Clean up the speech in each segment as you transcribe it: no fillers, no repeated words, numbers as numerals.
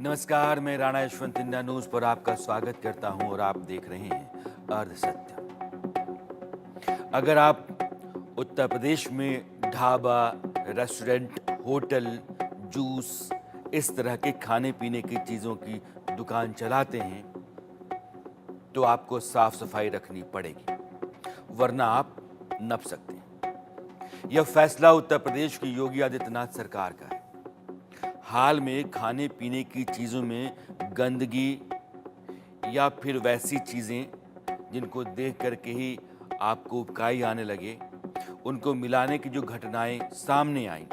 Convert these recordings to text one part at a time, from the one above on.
नमस्कार, मैं Rana Yashwant India news पर आपका स्वागत करता हूं और आप देख रहे हैं अर्ध सत्य। अगर आप उत्तर प्रदेश में ढाबा, रेस्टोरेंट, होटल, जूस, इस तरह के खाने पीने की चीज़ों की दुकान चलाते हैं तो आपको साफ सफाई रखनी पड़ेगी, वरना आप नप सकते हैं। यह फैसला उत्तर प्रदेश की योगी आदित्यनाथ सरकार का है। हाल में खाने पीने की चीज़ों में गंदगी या फिर वैसी चीज़ें जिनको देख करके ही आपको उबकाई आने लगे, उनको मिलाने की जो घटनाएं सामने आईं,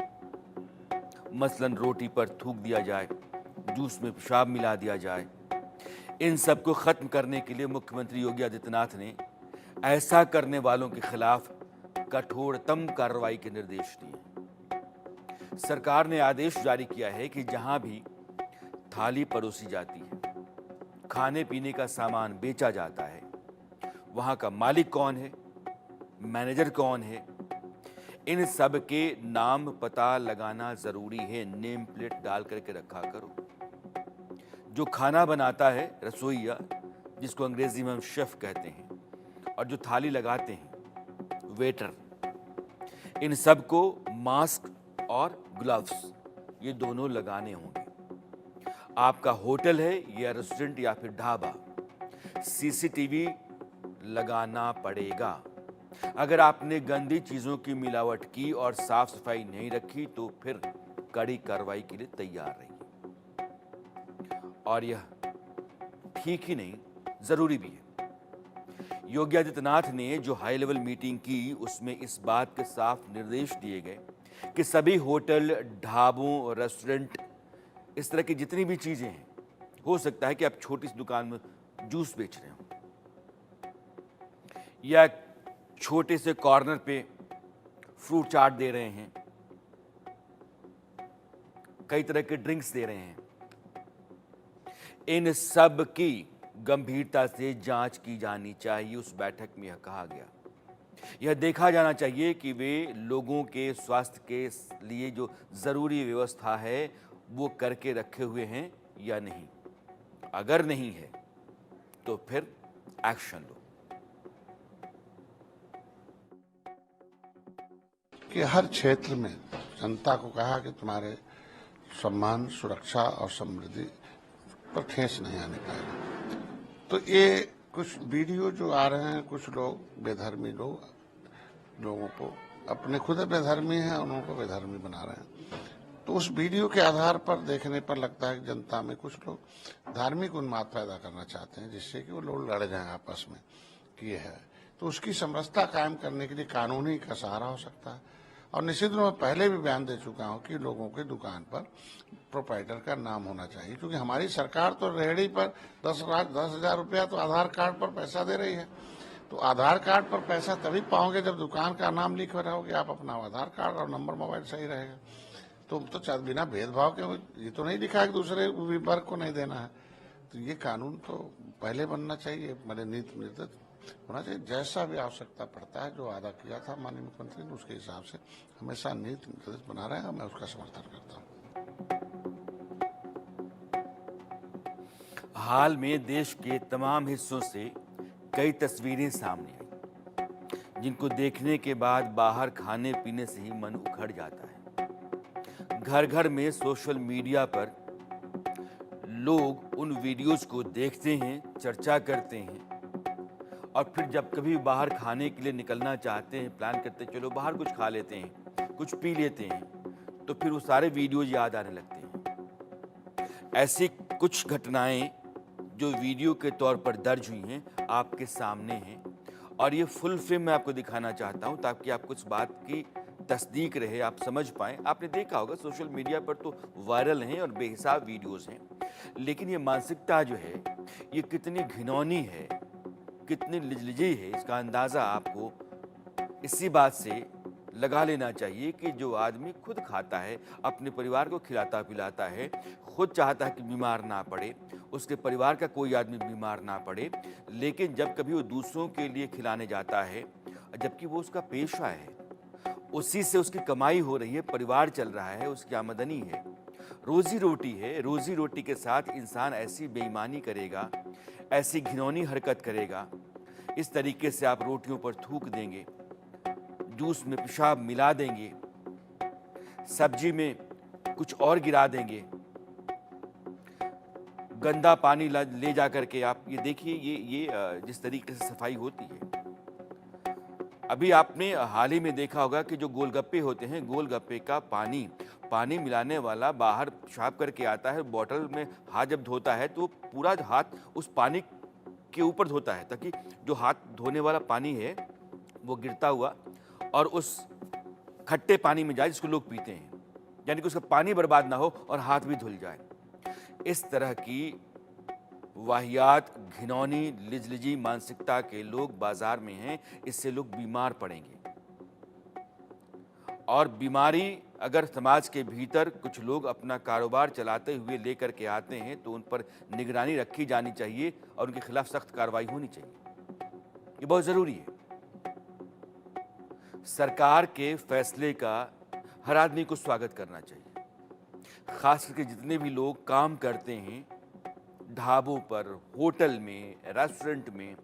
मसलन रोटी पर थूक दिया जाए, जूस में पेशाब मिला दिया जाए, इन सब को ख़त्म करने के लिए मुख्यमंत्री योगी आदित्यनाथ ने ऐसा करने वालों के खिलाफ कठोरतम कार्रवाई के निर्देश दिए। सरकार ने आदेश जारी किया है कि जहां भी थाली परोसी जाती है, खाने पीने का सामान बेचा जाता है, वहां का मालिक कौन है, मैनेजर कौन है, इन सब के नाम पता लगाना जरूरी है। नेम प्लेट डाल करके रखा करो। जो खाना बनाता है, रसोइया, जिसको अंग्रेजी में हम शेफ कहते हैं, और जो थाली लगाते हैं, वेटर, इन सबको मास्क और ग्लव्स ये दोनों लगाने होंगे। आपका होटल है या रेस्टोरेंट या फिर ढाबा, सीसीटीवी लगाना पड़ेगा। अगर आपने गंदी चीजों की मिलावट की और साफ सफाई नहीं रखी तो फिर कड़ी कार्रवाई के लिए तैयार रहिए। और यह ठीक ही नहीं, जरूरी भी है। योगी आदित्यनाथ ने जो हाई लेवल मीटिंग की, उसमें इस बात के साफ निर्देश दिए गए कि सभी होटल, ढाबों, रेस्टोरेंट, इस तरह की जितनी भी चीजें हैं, हो सकता है कि आप छोटी सी दुकान में जूस बेच रहे हो या छोटे से कॉर्नर पे फ्रूट चाट दे रहे हैं, कई तरह के ड्रिंक्स दे रहे हैं, इन सब की गंभीरता से जांच की जानी चाहिए। उस बैठक में यह कहा गया। यह देखा जाना चाहिए कि वे लोगों के स्वास्थ्य के लिए जो जरूरी व्यवस्था है वो करके रखे हुए हैं या नहीं। अगर नहीं है तो फिर एक्शन लो। कि हर क्षेत्र में जनता को कहा कि तुम्हारे सम्मान, सुरक्षा और समृद्धि पर ठेस नहीं आने पाएगा। तो ये कुछ वीडियो जो आ रहे हैं, कुछ लोग बेधर्मी लोगों को, अपने खुद बेधर्मी हैं, उन्हों को बेधर्मी बना रहे हैं। तो उस वीडियो के आधार पर देखने पर लगता है कि जनता में कुछ लोग धार्मिक उन्माद पैदा करना चाहते हैं, जिससे कि वो लोग लड़ जाएं आपस में कि ये है। तो उसकी समरसता कायम करने के लिए कानूनी का सहारा हो सकता है। और निश्चित रूप में पहले भी बयान दे चुका हूं कि लोगों के दुकान पर प्रोप्राइटर का नाम होना चाहिए, क्योंकि हमारी सरकार तो रेहड़ी पर 10,000 रुपया तो आधार कार्ड पर पैसा दे रही है। तो आधार कार्ड पर पैसा तभी पाओगे जब दुकान का नाम लिख रहोगे आप, अपना आधार कार्ड और नंबर मोबाइल सही रहेगा। तो बिना भेदभाव के, ये तो नहीं लिखा है कि दूसरे वर्ग को नहीं देना है। तो ये कानून तो पहले बनना चाहिए, मेरे नीति निर्धारित होना चाहिए। जैसा भी आवश्यकता पड़ता है, जो वादा किया था माननीय मुख्यमंत्री ने, उसके हिसाब से हमेशा नीति निर्धारित बना रहे हैं। मैं उसका समर्थन करता हूँ। हाल में देश के तमाम हिस्सों से कई तस्वीरें सामने आई, जिनको देखने के बाद बाहर खाने पीने से ही मन उखड़ जाता है। घर घर में सोशल मीडिया पर लोग उन वीडियोस को देखते हैं, चर्चा करते हैं, और फिर जब कभी बाहर खाने के लिए निकलना चाहते हैं, प्लान करते हैं चलो बाहर कुछ खा लेते हैं, कुछ पी लेते हैं, तो फिर वो सारे वीडियोज याद आने लगते हैं। ऐसी कुछ घटनाएं जो वीडियो के तौर पर दर्ज हुई हैं, आपके सामने हैं, और ये फुल फ्रेम में आपको दिखाना चाहता हूं ताकि आपको इस बात की तस्दीक रहे, आप समझ पाएं। आपने देखा होगा सोशल मीडिया पर तो वायरल हैं और बेहिसाब वीडियोस हैं, लेकिन ये मानसिकता जो है ये कितनी घिनौनी है, कितनी लिजलिजी है, इसका अंदाज़ा आपको इसी बात से लगा लेना चाहिए कि जो आदमी खुद खाता है, अपने परिवार को खिलाता पिलाता है, खुद चाहता है कि बीमार ना पड़े, उसके परिवार का कोई आदमी बीमार ना पड़े, लेकिन जब कभी वो दूसरों के लिए खिलाने जाता है, जबकि वो उसका पेशा है, उसी से उसकी कमाई हो रही है, परिवार चल रहा है, उसकी आमदनी है, रोजी रोटी है। रोजी रोटी के साथ इंसान ऐसी बेईमानी करेगा, ऐसी घिनौनी हरकत करेगा, इस तरीके से आप रोटियों पर थूक देंगे, जूस में पेशाब मिला देंगे, सब्जी में कुछ और गिरा देंगे, गंदा पानी ले जा करके आप ये देखिए, ये जिस तरीके से सफाई होती है। अभी आपने हाल ही में देखा होगा कि जो गोलगप्पे होते हैं, गोलगप्पे का पानी मिलाने वाला बाहर पेशाब करके आता है, बॉटल में हाथ जब धोता है तो पूरा हाथ उस पानी के ऊपर धोता है, ताकि जो हाथ धोने वाला पानी है वो गिरता हुआ और उस खट्टे पानी में जाए जिसको लोग पीते हैं, यानी कि उसका पानी बर्बाद ना हो और हाथ भी धुल जाए। इस तरह की वाहियात, घिनौनी, लिजलिजी मानसिकता के लोग बाजार में हैं, इससे लोग बीमार पड़ेंगे। और बीमारी अगर समाज के भीतर कुछ लोग अपना कारोबार चलाते हुए लेकर के आते हैं तो उन पर निगरानी रखी जानी चाहिए और उनके खिलाफ सख्त कार्रवाई होनी चाहिए। ये बहुत जरूरी है। सरकार के फैसले का हर आदमी को स्वागत करना चाहिए, खास करके जितने भी लोग काम करते हैं ढाबों पर, होटल में, रेस्टोरेंट में,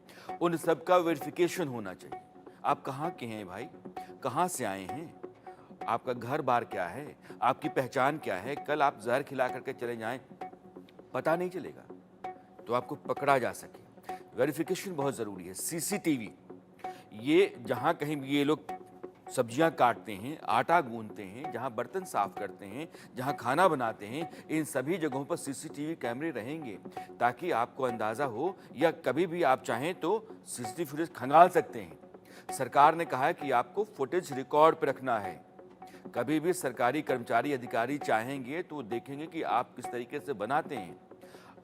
उन सब का वेरिफिकेशन होना चाहिए। आप कहाँ के हैं भाई, कहाँ से आए हैं, आपका घर बार क्या है, आपकी पहचान क्या है। कल आप जहर खिला करके चले जाएं, पता नहीं चलेगा, तो आपको पकड़ा जा सके। वेरिफिकेशन बहुत ज़रूरी है। सीसीटीवी, ये जहाँ कहीं भी ये लोग सब्जियां काटते हैं, आटा गूंथते हैं, जहां बर्तन साफ करते हैं, जहां खाना बनाते हैं, इन सभी जगहों पर सीसीटीवी कैमरे रहेंगे, ताकि आपको अंदाज़ा हो, या कभी भी आप चाहें तो सीसीटीवी फुटेज खंगाल सकते हैं। सरकार ने कहा है कि आपको फुटेज रिकॉर्ड पर रखना है। कभी भी सरकारी कर्मचारी, अधिकारी चाहेंगे तो देखेंगे कि आप किस तरीके से बनाते हैं,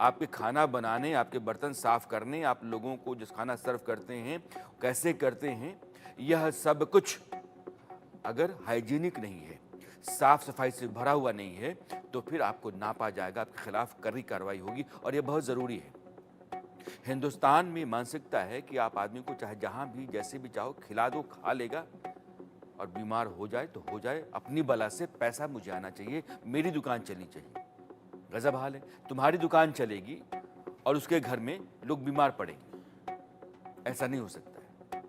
आपके खाना बनाने, आपके बर्तन साफ करने, आप लोगों को जिस खाना सर्व करते हैं कैसे करते हैं। यह सब कुछ अगर हाइजीनिक नहीं है, साफ सफाई से भरा हुआ नहीं है, तो फिर आपको नापा जाएगा, आपके खिलाफ कड़ी कार्रवाई होगी, और यह बहुत ज़रूरी है। हिंदुस्तान में मानसिकता है कि आप आदमी को चाहे जहां भी जैसे भी चाहो खिला दो, खा लेगा, और बीमार हो जाए तो हो जाए, अपनी बला से पैसा मुझे आना चाहिए, मेरी दुकान चलनी चाहिए। गजब हाल है, तुम्हारी दुकान चलेगी और उसके घर में लोग बीमार पड़ेंगे, ऐसा नहीं हो सकता है।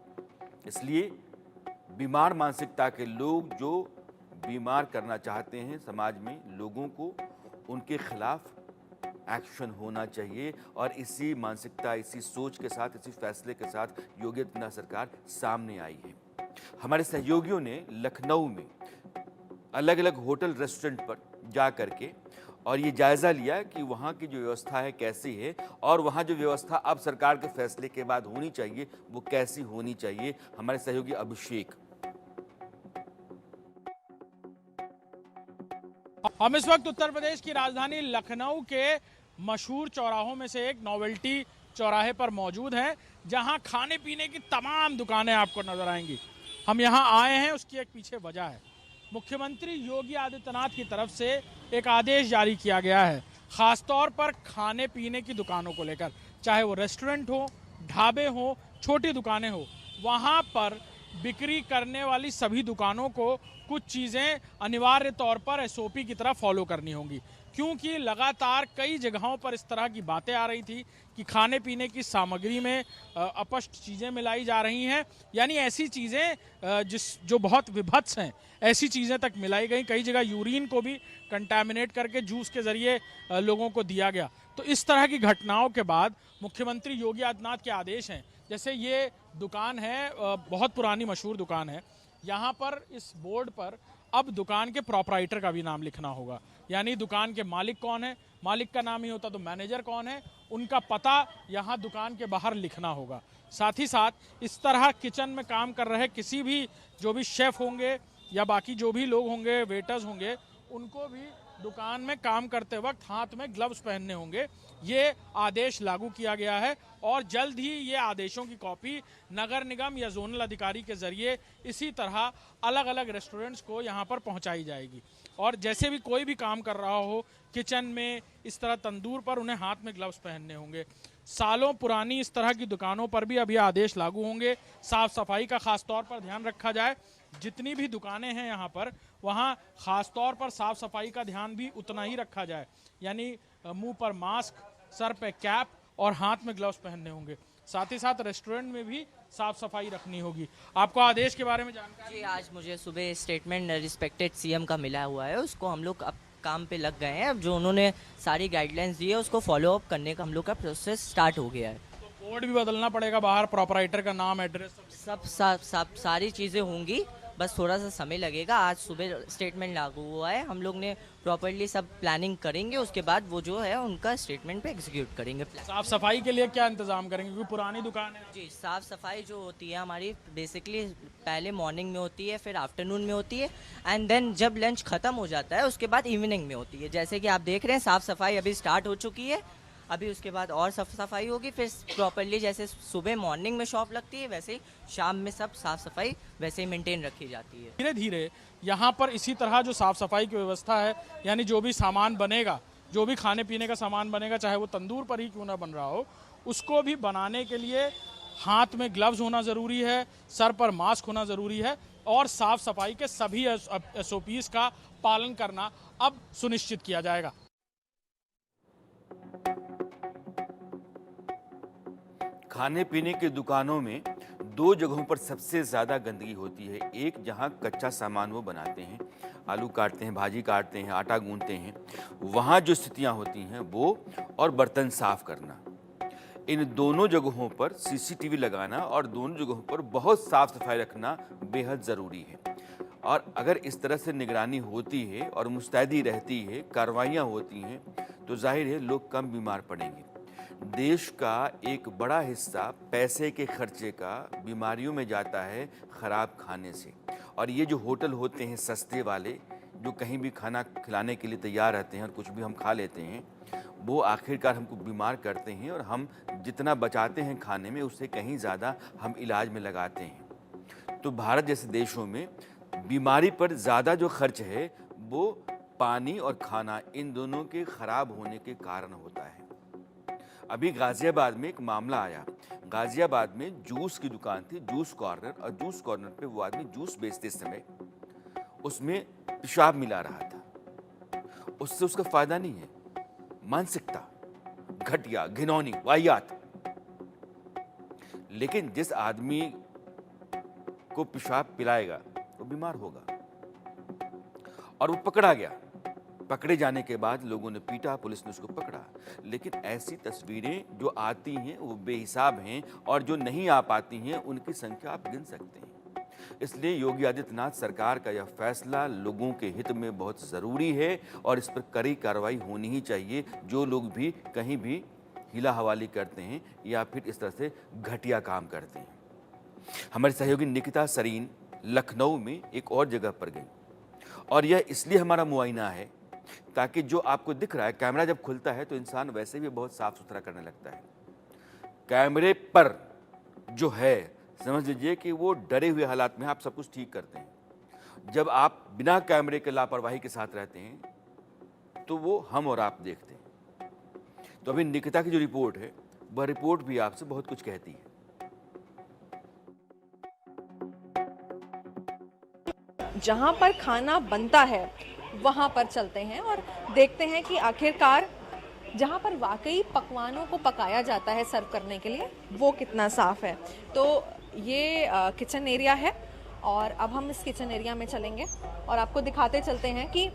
इसलिए बीमार मानसिकता के लोग जो बीमार करना चाहते हैं समाज में लोगों को, उनके खिलाफ एक्शन होना चाहिए। और इसी मानसिकता, इसी सोच के साथ, इसी फैसले के साथ योगी आदित्यनाथ सरकार सामने आई है। हमारे सहयोगियों ने लखनऊ में अलग अलग होटल, रेस्टोरेंट पर जा करके और ये जायज़ा लिया कि वहाँ की जो व्यवस्था है कैसी है, और वहाँ जो व्यवस्था अब सरकार के फैसले के बाद होनी चाहिए वो कैसी होनी चाहिए। हमारे सहयोगी अभिषेक। हम इस वक्त उत्तर प्रदेश की राजधानी लखनऊ के मशहूर चौराहों में से एक नोवेल्टी चौराहे पर मौजूद हैं, जहां खाने पीने की तमाम दुकानें आपको नजर आएंगी। हम यहां आए हैं, उसकी एक पीछे वजह है। मुख्यमंत्री योगी आदित्यनाथ की तरफ से एक आदेश जारी किया गया है, खासतौर पर खाने पीने की दुकानों को लेकर, चाहे वो रेस्टोरेंट हो, ढाबे हो, छोटी दुकानें हो, वहां पर बिक्री करने वाली सभी दुकानों को कुछ चीज़ें अनिवार्य तौर पर एसओपी की तरह फॉलो करनी होंगी, क्योंकि लगातार कई जगहों पर इस तरह की बातें आ रही थी कि खाने पीने की सामग्री में अपशिष्ट चीज़ें मिलाई जा रही हैं, यानी ऐसी चीज़ें जो बहुत विभत्स हैं, ऐसी चीज़ें तक मिलाई गई। कई जगह यूरिन को भी कंटामिनेट करके जूस के ज़रिए लोगों को दिया गया। तो इस तरह की घटनाओं के बाद मुख्यमंत्री योगी आदित्यनाथ के आदेश हैं। जैसे ये दुकान है, बहुत पुरानी मशहूर दुकान है, यहाँ पर इस बोर्ड पर अब दुकान के प्रोपराइटर का भी नाम लिखना होगा, यानी दुकान के मालिक कौन है, मालिक का नाम ही होता तो मैनेजर कौन है, उनका पता यहाँ दुकान के बाहर लिखना होगा। साथ ही साथ इस तरह किचन में काम कर रहे किसी भी जो भी शेफ होंगे या बाकी जो भी लोग होंगे, वेटर्स होंगे, उनको भी दुकान में काम करते वक्त हाथ में ग्लव्स पहनने होंगे। ये आदेश लागू किया गया है और जल्द ही ये आदेशों की कॉपी नगर निगम या जोनल अधिकारी के जरिए इसी तरह अलग अलग रेस्टोरेंट्स को यहाँ पर पहुँचाई जाएगी। और जैसे भी कोई भी काम कर रहा हो किचन में, इस तरह तंदूर पर, उन्हें हाथ में ग्लव्स पहनने होंगे। सालों पुरानी इस तरह की दुकानों पर भी अब ये आदेश लागू होंगे। साफ सफाई का खास तौर पर ध्यान रखा जाए। जितनी भी दुकानें हैं यहाँ पर, वहाँ ख़ास तौर पर साफ़ सफाई का ध्यान भी उतना ही रखा जाए। यानी मुंह पर मास्क, सर पे कैप और हाथ में ग्लव्स पहनने होंगे। साथ ही साथ रेस्टोरेंट में भी साफ सफाई रखनी होगी। आपको आदेश के बारे में जानकारी? जी, आज मुझे सुबह स्टेटमेंट रिस्पेक्टेड सीएम का मिला हुआ है, उसको हम लोग अब काम पे लग गए हैं। अब जो उन्होंने सारी गाइडलाइंस दी है उसको फॉलो अप करने का हम लोग का प्रोसेस स्टार्ट हो गया है। तो बोर्ड भी बदलना पड़ेगा, बाहर प्रोपराइटर का नाम, एड्रेस सब सारी चीज़ें होंगी, बस थोड़ा सा समय लगेगा। आज सुबह स्टेटमेंट लागू हुआ है, हम लोग ने प्रॉपर्ली सब प्लानिंग करेंगे, उसके बाद वो जो है उनका स्टेटमेंट पे एग्जीक्यूट करेंगे। साफ सफाई के लिए क्या इंतजाम करेंगे, क्योंकि पुरानी दुकान है? जी, साफ़ सफाई जो होती है हमारी बेसिकली पहले मॉर्निंग में होती है, फिर आफ्टरनून में होती है, एंड देन जब लंच ख़त्म हो जाता है उसके बाद इवनिंग में होती है। जैसे कि आप देख रहे हैं साफ़ सफाई अभी स्टार्ट हो चुकी है, अभी उसके बाद और साफ सफाई होगी, फिर प्रॉपर्ली जैसे सुबह मॉर्निंग में शॉप लगती है वैसे ही शाम में सब साफ़ सफाई वैसे ही मेंटेन रखी जाती है। धीरे धीरे यहाँ पर इसी तरह जो साफ सफाई की व्यवस्था है, यानी जो भी सामान बनेगा, जो भी खाने पीने का सामान बनेगा, चाहे वो तंदूर पर ही क्यों ना बन रहा हो, उसको भी बनाने के लिए हाथ में ग्लव्स होना ज़रूरी है, सर पर मास्क होना ज़रूरी है और साफ सफाई के सभी SOPs का पालन करना अब सुनिश्चित किया जाएगा। खाने पीने की दुकानों में दो जगहों पर सबसे ज़्यादा गंदगी होती है। एक जहां कच्चा सामान वो बनाते हैं, आलू काटते हैं, भाजी काटते हैं, आटा गूंथते हैं, वहां जो स्थितियां होती हैं वो, और बर्तन साफ करना। इन दोनों जगहों पर CCTV लगाना और दोनों जगहों पर बहुत साफ सफाई रखना बेहद ज़रूरी है। और अगर इस तरह से निगरानी होती है और मुस्तैदी रहती है, कार्रवाइयाँ होती हैं, तो जाहिर है लोग कम बीमार पड़ेंगे। देश का एक बड़ा हिस्सा पैसे के खर्चे का बीमारियों में जाता है ख़राब खाने से। और ये जो होटल होते हैं सस्ते वाले, जो कहीं भी खाना खिलाने के लिए तैयार रहते हैं और कुछ भी हम खा लेते हैं, वो आखिरकार हमको बीमार करते हैं और हम जितना बचाते हैं खाने में उससे कहीं ज़्यादा हम इलाज में लगाते हैं। तो भारत जैसे देशों में बीमारी पर ज़्यादा जो खर्च है वो पानी और खाना, इन दोनों के ख़राब होने के कारण होता है। अभी गाजियाबाद में एक मामला आया। गाजियाबाद में जूस की दुकान थी, जूस कॉर्नर, और जूस कॉर्नर पे वो आदमी जूस बेचते समय उसमें पेशाब मिला रहा था। उससे उसका फायदा नहीं है, मानसिकता घटिया, घिनौनी, वाहियात। लेकिन जिस आदमी को पेशाब पिलाएगा वो बीमार होगा। और वो पकड़ा गया। पकड़े जाने के बाद लोगों ने पीटा, पुलिस ने उसको पकड़ा। लेकिन ऐसी तस्वीरें जो आती हैं वो बेहिसाब हैं, और जो नहीं आ पाती हैं उनकी संख्या आप गिन सकते हैं। इसलिए योगी आदित्यनाथ सरकार का यह फैसला लोगों के हित में बहुत ज़रूरी है और इस पर कड़ी कार्रवाई होनी ही चाहिए। जो लोग भी कहीं भी हिला हवाली करते हैं या फिर इस तरह से घटिया काम करते हैं। हमारी सहयोगी निकिता सरीन लखनऊ में एक और जगह पर गई, और यह इसलिए हमारा मुआयना है ताकि जो आपको दिख रहा है, कैमरा जब खुलता है तो इंसान वैसे भी बहुत साफ सुथरा करने लगता है। कैमरे पर जो है, समझ लीजिए कि वो डरे हुए हालात में आप सब कुछ ठीक करते हैं। जब आप बिना कैमरे के लापरवाही के साथ रहते हैं तो वो हम और आप देखते हैं। तो अभी निकिता की जो रिपोर्ट है, वह रिपोर्ट भी आपसे बहुत कुछ कहती है। जहाँ पर खाना बनता है वहाँ पर चलते हैं और देखते हैं कि आखिरकार जहाँ पर वाकई पकवानों को पकाया जाता है सर्व करने के लिए, वो कितना साफ़ है। तो ये किचन एरिया है, और अब हम इस किचन एरिया में चलेंगे और आपको दिखाते चलते हैं कि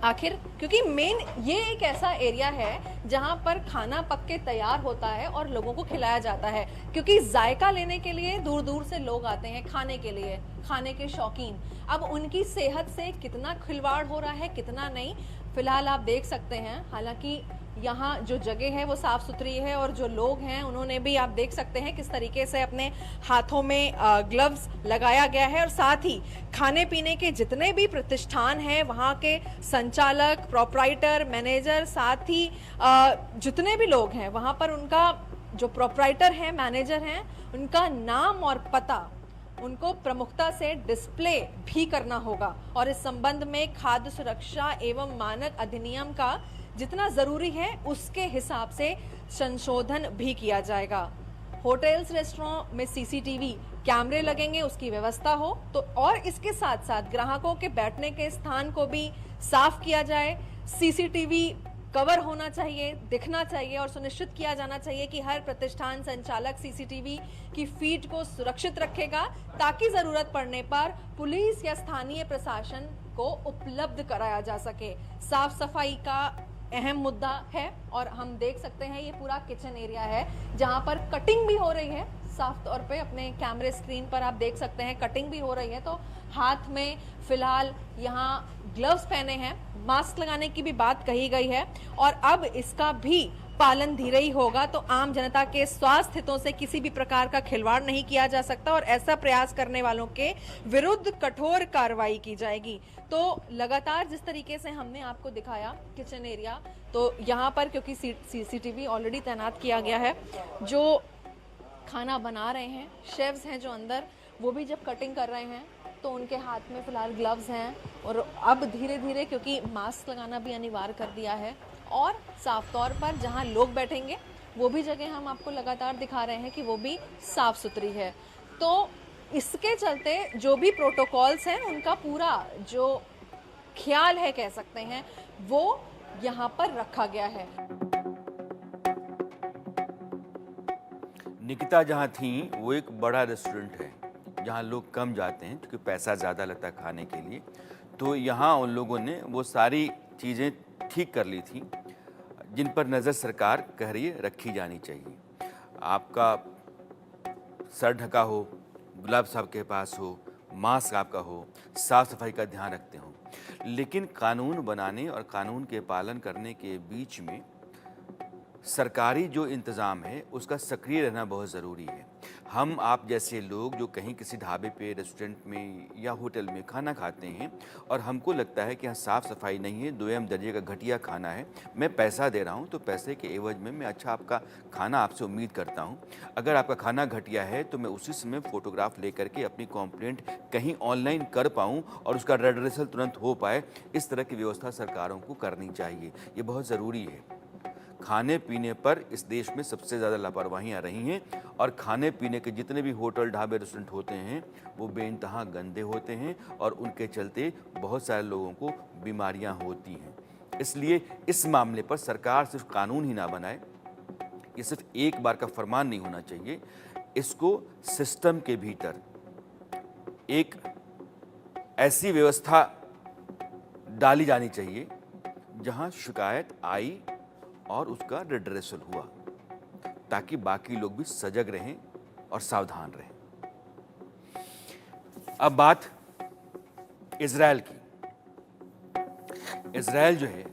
आखिर, क्योंकि मेन ये एक ऐसा एरिया है जहाँ पर खाना पक के तैयार होता है और लोगों को खिलाया जाता है। क्योंकि जायका लेने के लिए दूर दूर से लोग आते हैं खाने के लिए, खाने के शौकीन। अब उनकी सेहत से कितना खिलवाड़ हो रहा है, कितना नहीं, फिलहाल आप देख सकते हैं। हालांकि यहाँ जो जगह है वो साफ़ सुथरी है, और जो लोग हैं उन्होंने भी, आप देख सकते हैं किस तरीके से अपने हाथों में ग्लव्स लगाया गया है। और साथ ही खाने पीने के जितने भी प्रतिष्ठान हैं वहाँ के संचालक, प्रोपराइटर, मैनेजर, साथ ही जितने भी लोग हैं वहाँ पर उनका जो प्रोपराइटर हैं, मैनेजर हैं, उनका नाम और पता उनको प्रमुखता से डिस्प्ले भी करना होगा। और इस संबंध में खाद्य सुरक्षा एवं मानक अधिनियम का जितना ज़रूरी है उसके हिसाब से संशोधन भी किया जाएगा। होटल्स, रेस्टोरेंट में CCTV कैमरे लगेंगे, उसकी व्यवस्था हो तो, और इसके साथ साथ ग्राहकों के बैठने के स्थान को भी साफ किया जाए। सीसीटीवी कवर होना चाहिए, दिखना चाहिए और सुनिश्चित किया जाना चाहिए कि हर प्रतिष्ठान संचालक सीसीटीवी की फीड को सुरक्षित रखेगा, ताकि जरूरत पड़ने पर पुलिस या स्थानीय प्रशासन को उपलब्ध कराया जा सके। साफ सफाई का अहम मुद्दा है और हम देख सकते हैं ये पूरा किचन एरिया है जहां पर कटिंग भी हो रही है। साफ तौर पे अपने कैमरे स्क्रीन पर आप देख सकते हैं कटिंग भी हो रही है। तो हाथ में फिलहाल यहाँ ग्लव्स पहने हैं, मास्क लगाने की भी बात कही गई है और अब इसका भी पालन धीरे ही होगा। तो आम जनता के स्वास्थ्य हितों से किसी भी प्रकार का खिलवाड़ नहीं किया जा सकता और ऐसा प्रयास करने वालों के विरुद्ध कठोर कार्रवाई की जाएगी। तो लगातार जिस तरीके से हमने आपको दिखाया किचन एरिया, तो यहाँ पर क्योंकि सीसीटीवी ऑलरेडी तैनात किया गया है, जो खाना बना रहे हैं शेफ्स हैं जो अंदर, वो भी जब कटिंग कर रहे हैं तो उनके हाथ में फिलहाल ग्लव्स हैं और अब धीरे धीरे क्योंकि मास्क लगाना भी अनिवार्य कर दिया है और साफ तौर पर जहां लोग बैठेंगे वो भी जगह हम आपको लगातार दिखा रहे हैं कि वो भी साफ सुथरी है। तो इसके चलते जो भी प्रोटोकॉल्स हैं उनका पूरा जो ख्याल है कह सकते हैं वो यहाँ पर रखा गया है। निकिता जहाँ थी वो एक बड़ा रेस्टोरेंट है जहाँ लोग कम जाते हैं क्योंकि पैसा ज़्यादा लगता है खाने के लिए। तो यहाँ उन लोगों ने वो सारी चीज़ें ठीक कर ली थी जिन पर नज़र सरकार कह रही है रखी जानी चाहिए। आपका सर ढका हो, ग्लव्स आपके पास हो, मास्क आपका हो, साफ सफाई का ध्यान रखते हो, लेकिन कानून बनाने और कानून के पालन करने के बीच में सरकारी जो इंतज़ाम है उसका सक्रिय रहना बहुत ज़रूरी है। हम आप जैसे लोग जो कहीं किसी ढाबे पे, रेस्टोरेंट में या होटल में खाना खाते हैं और हमको लगता है कि यहाँ साफ़ सफाई नहीं है, दोयम दर्जे का घटिया खाना है, मैं पैसा दे रहा हूँ तो पैसे के एवज में मैं अच्छा आपका खाना आपसे उम्मीद करता हूँ। अगर आपका खाना घटिया है तो मैं उसी समय फ़ोटोग्राफ लेकर के अपनी कंप्लेंट कहीं ऑनलाइन कर पाऊँ और उसका रेड्रेसल तुरंत हो पाए, इस तरह की व्यवस्था सरकारों को करनी चाहिए। ये बहुत ज़रूरी है। खाने पीने पर इस देश में सबसे ज़्यादा लापरवाहियाँ रही हैं और खाने पीने के जितने भी होटल, ढाबे, रेस्टोरेंट होते हैं वो बेइंतहा गंदे होते हैं और उनके चलते बहुत सारे लोगों को बीमारियाँ होती हैं। इसलिए इस मामले पर सरकार सिर्फ कानून ही ना बनाए, ये सिर्फ एक बार का फरमान नहीं होना चाहिए, इसको सिस्टम के भीतर एक ऐसी व्यवस्था डाली जानी चाहिए जहाँ शिकायत आई और उसका रिड्रेसल हुआ, ताकि बाकी लोग भी सजग रहें और सावधान रहें। अब बात इजराइल की। इजराइल जो है